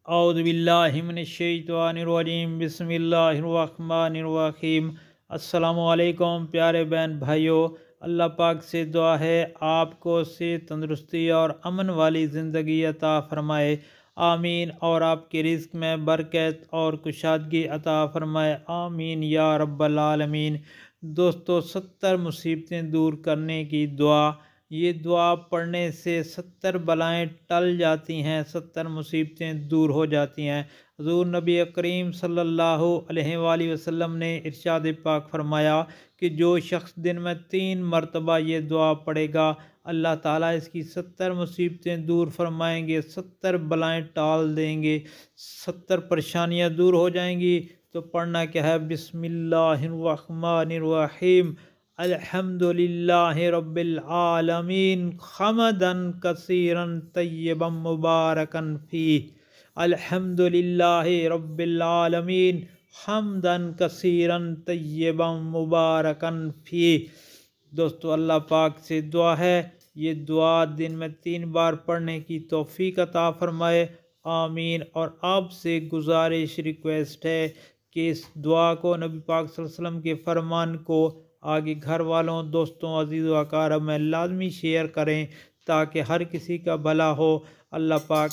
اعوذ باللہ من الشیطان الرجیم، بسم اللہ الرحمن الرحیم۔ السلام علیکم پیارے بہن بھائیوں، اللہ پاک سے دعا ہے آپ کو صحت، تندرستی اور امن والی زندگی عطا فرمائے، آمین، اور آپ کے رزق میں برکت اور کشادگی عطا فرمائے، آمین یا رب العالمین۔ دوستو، 70 مصیبتیں دور کرنے کی دعا، یہ دعا پڑھنے سے 70 بلائیں ٹل جاتی ہیں، 70 مصیبتیں دور ہو جاتی ہیں۔ حضور نبی کریم صلی اللہ علیہ وآلہ وسلم نے ارشاد پاک فرمایا کہ جو شخص دن میں 3 مرتبہ یہ دعا پڑھے گا، اللہ تعالیٰ اس کی 70 مصیبتیں دور فرمائیں گے، 70 بلائیں ٹال دیں گے، 70 پریشانیاں دور ہو جائیں گی۔ تو پڑھنا کیا ہے؟ بسم اللہ الرحمن الرحیم، الحمد للہ رب العالمین، حمداً کثیراً طیباً مبارکاً فیہ، الحمد للہ رب العالمین، حمداً کثیراً طیباً مبارکاً فیہ۔ دوستو، اللہ پاک سے دعا ہے یہ دعا دن میں 3 بار پڑھنے کی توفیق عطا فرمائے، آمین۔ اور آپ سے گزارش ریکویسٹ ہے کہ اس دعا کو، نبی پاک صلی اللہ علیہ وسلم کے فرمان کو آگے گھر والوں، دوستوں، عزیز و اقارب میں لازمی شیئر کریں تاکہ ہر کسی کا بھلا ہو۔ اللہ پاک